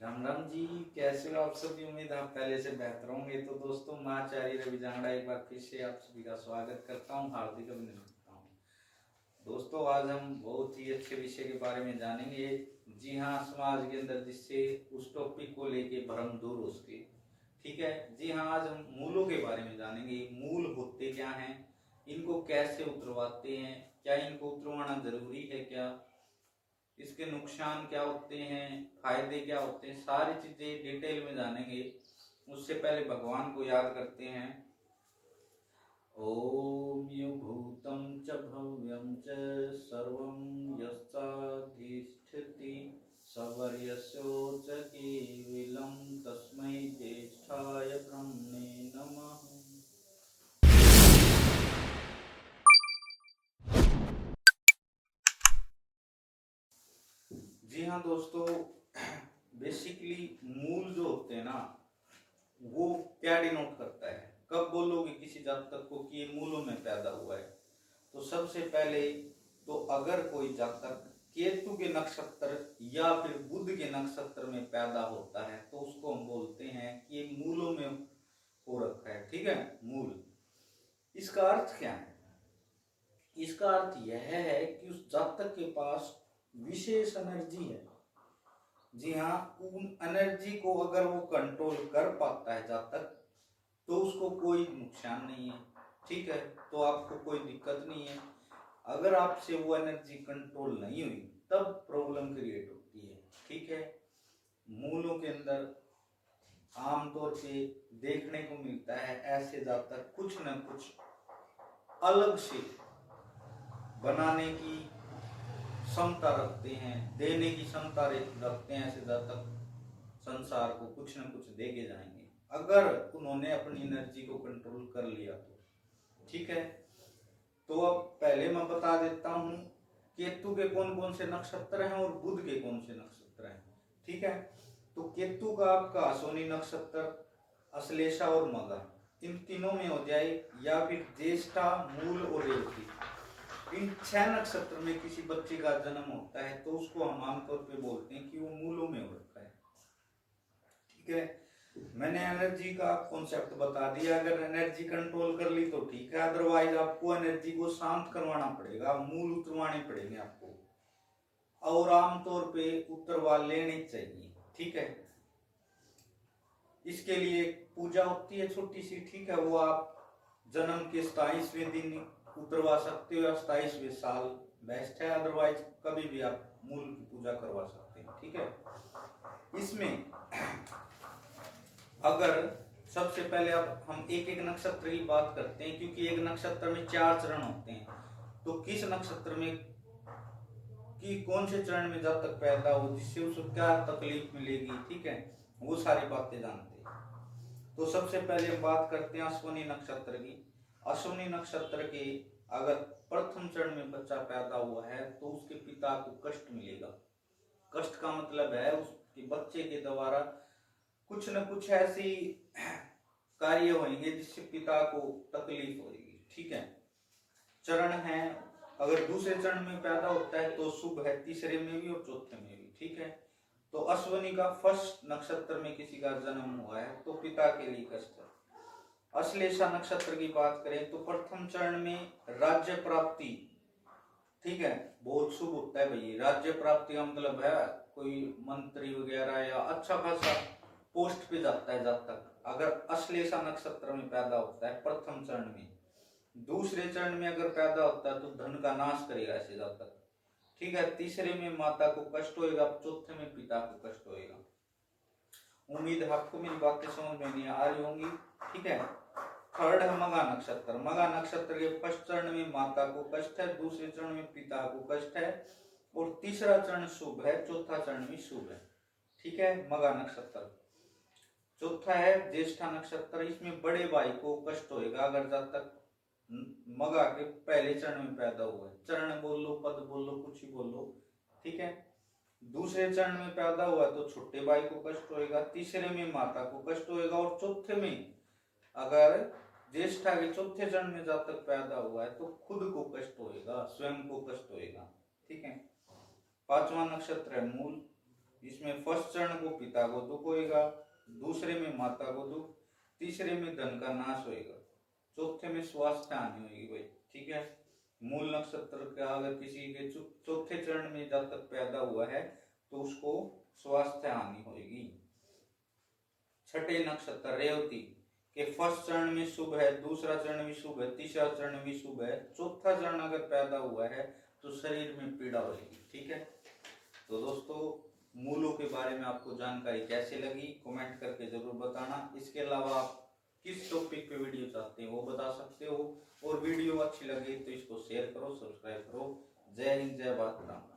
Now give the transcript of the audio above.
राम राम जी। कैसे हो आप सभी? उम्मीद आप पहले से बेहतर होंगे। तो दोस्तों, मैं आचार्य रवि जांगड़ा एक बार फिर से आप सभी का स्वागत करता हूं, हार्दिक अभिनंदन करता हूं। दोस्तों, आज हम बहुत ही अच्छे विषय के बारे में जानेंगे। जी हाँ, समाज के अंदर जिससे उस टॉपिक को लेके भ्रम दूर हो सके। ठीक है जी हाँ, आज हम मूलों के बारे में जानेंगे। मूल होते क्या हैं, इनको कैसे उतरवाते हैं, क्या इनको उतरवाना जरूरी है, क्या इसके नुकसान क्या होते हैं, फायदे क्या होते हैं, सारी चीजें डिटेल में जानेंगे। उससे पहले भगवान को याद करते हैं। ओम यो भूतम च भव्यम च सर्वं यस्याधिष्ठिति सवर्यस्योच केवलं तस्मै ज्येष्ठाय ब्रह्मणे नमः। जी हाँ दोस्तों, बेसिकली मूल जो होते हैं ना, वो क्या डिनोट करता है? कब बोलोगे किसी जातक को कि ये मूलों में पैदा हुआ है? तो सबसे पहले तो अगर कोई जातक केतु के नक्षत्र या फिर बुध के नक्षत्र में पैदा होता है तो उसको हम बोलते हैं कि ये मूलों में हो रखा है। ठीक है, मूल। इसका अर्थ क्या है? इसका अर्थ यह है कि उस जातक के पास विशेष एनर्जी है। जी हाँ, उन एनर्जी को अगर वो कंट्रोल कर पाता है जातक, तो उसको कोई नुकसान नहीं है। ठीक है, तो आपको कोई दिक्कत नहीं है। अगर आपसे वो एनर्जी कंट्रोल नहीं हुई तब प्रॉब्लम क्रिएट होती है। ठीक है, मूलों के अंदर आमतौर पे देखने को मिलता है ऐसे जातक कुछ न कुछ अलग से बनाने की क्षमता रखते हैं, देने की क्षमता रखते हैं। ऐसे जातक संसार को कुछ न कुछ दे के जाएंगे अगर उन्होंने अपनी एनर्जी को कंट्रोल कर लिया तो। ठीक है, तो अब पहले मैं बता देता हूं केतु के कौन कौन से नक्षत्र हैं और बुध के कौन से नक्षत्र हैं। ठीक है, तो केतु का आपका अश्विनी नक्षत्र, अश्लेषा और मघा, इन तीनों में हो जाए, या फिर ज्येष्ठा, मूल और रेवती। इन 6 नक्षत्र में किसी बच्चे का जन्म होता है तो उसको हम आमतौर पे बोलते हैं कि वो मूलों में हो रखा है। ठीक है, मैंने एनर्जी का कॉन्सेप्ट बता दिया। अगर एनर्जी कंट्रोल कर ली तो ठीक है, अदरवाइज आपको एनर्जी को शांत करवाना पड़ेगा, मूल उतरवाने पड़ेंगे आपको, और आमतौर पे उतरवा लेने चाहिए। ठीक है, इसके लिए पूजा होती है छोटी सी। ठीक है, वो आप जन्म के 27वें दिन उतरवा सकते हो या 27वें साल बेस्ट है, अदरवाइज कभी भी आप मूल की पूजा करवा सकते हैं। ठीक है, इसमें अगर सबसे पहले अब हम एक एक नक्षत्र की बात करते हैं, क्योंकि एक नक्षत्र में 4 चरण होते हैं। तो किस नक्षत्र में कि कौन से चरण में जब तक पैदा हो, जिससे उसको क्या तकलीफ मिलेगी, ठीक है, वो सारी बातें जानते हैं। तो सबसे पहले बात करते हैं अश्विनी नक्षत्र की। अश्विनी नक्षत्र के अगर प्रथम चरण में बच्चा पैदा हुआ है तो उसके पिता को कष्ट मिलेगा। कष्ट का मतलब है उसके बच्चे के द्वारा कुछ न कुछ ऐसी कार्य होंगे जिससे पिता को तकलीफ होगी। ठीक है, चरण है, अगर दूसरे चरण में पैदा होता है तो शुभ है, तीसरे में भी और चौथे में भी। ठीक है, तो अश्विनी का फर्स्ट नक्षत्र में किसी का जन्म हुआ है तो पिता के लिए कष्ट है। अश्लेषा नक्षत्र की बात करें तो प्रथम चरण में राज्य प्राप्ति, ठीक है, बहुत शुभ होता है भाई। राज्य प्राप्ति का मतलब है कोई मंत्री वगैरह या अच्छा खासा पोस्ट पे जाता है जब तक, अगर अश्लेषा नक्षत्र में पैदा होता है प्रथम चरण में। दूसरे चरण में अगर पैदा होता है तो धन का नाश करेगा ऐसे जब तक। ठीक है, तीसरे में माता को कष्ट होएगा, चौथे में पिता को कष्ट होएगा। उम्मीद है आपको मेरी बातें समझ में नहीं आ रही होंगी। ठीक है, थर्ड है मघा नक्षत्र। मघा नक्षत्र के फर्स्ट चरण में माता को कष्ट है, दूसरे चरण में पिता को कष्ट है, और तीसरा चरण शुभ है, चौथा चरण भी शुभ है। ठीक है, मघा नक्षत्र। चौथा है ज्येष्ठा नक्षत्र। इसमें बड़े भाई को कष्ट होएगा अगर जब तक मघा के पहले चरण में पैदा हुआ है। चरण बोल लो, पद बोल लो, कुछ ही बोल लो। ठीक है, दूसरे चरण में पैदा हुआ तो छोटे भाई को कष्ट होएगा, तीसरे में माता को कष्ट होएगा, और चौथे में अगर ज्येष्ठा के चौथे चरण में जब तक पैदा हुआ है तो खुद को कष्ट होएगा, स्वयं को कष्ट होएगा। ठीक है, पांचवा नक्षत्र है मूल। इसमें फर्स्ट चरण को पिता को दुख होएगा, दूसरे में माता को दुख, तीसरे में धन का नाश होएगा, चौथे में स्वास्थ्य हानि होगी भाई। ठीक है, मूल नक्षत्र का अगर किसी के चौथे चरण में जातक पैदा हुआ है तो उसको स्वास्थ्य हानि होगी। छठे नक्षत्र रेवती के फर्स्ट चरण में शुभ है, दूसरा चरण भी शुभ है, तीसरा चरण भी शुभ है, चौथा चरण अगर पैदा हुआ है तो शरीर में पीड़ा होगी। ठीक है, तो दोस्तों मूलों के बारे में आपको जानकारी कैसे लगी कमेंट करके जरूर बताना। इसके अलावा आप किस टॉपिक पे वीडियो चाहते हैं वो बता सकते हो, और वीडियो अच्छी लगे तो इसको शेयर करो, सब्सक्राइब करो। जय हिंद, जय भारत।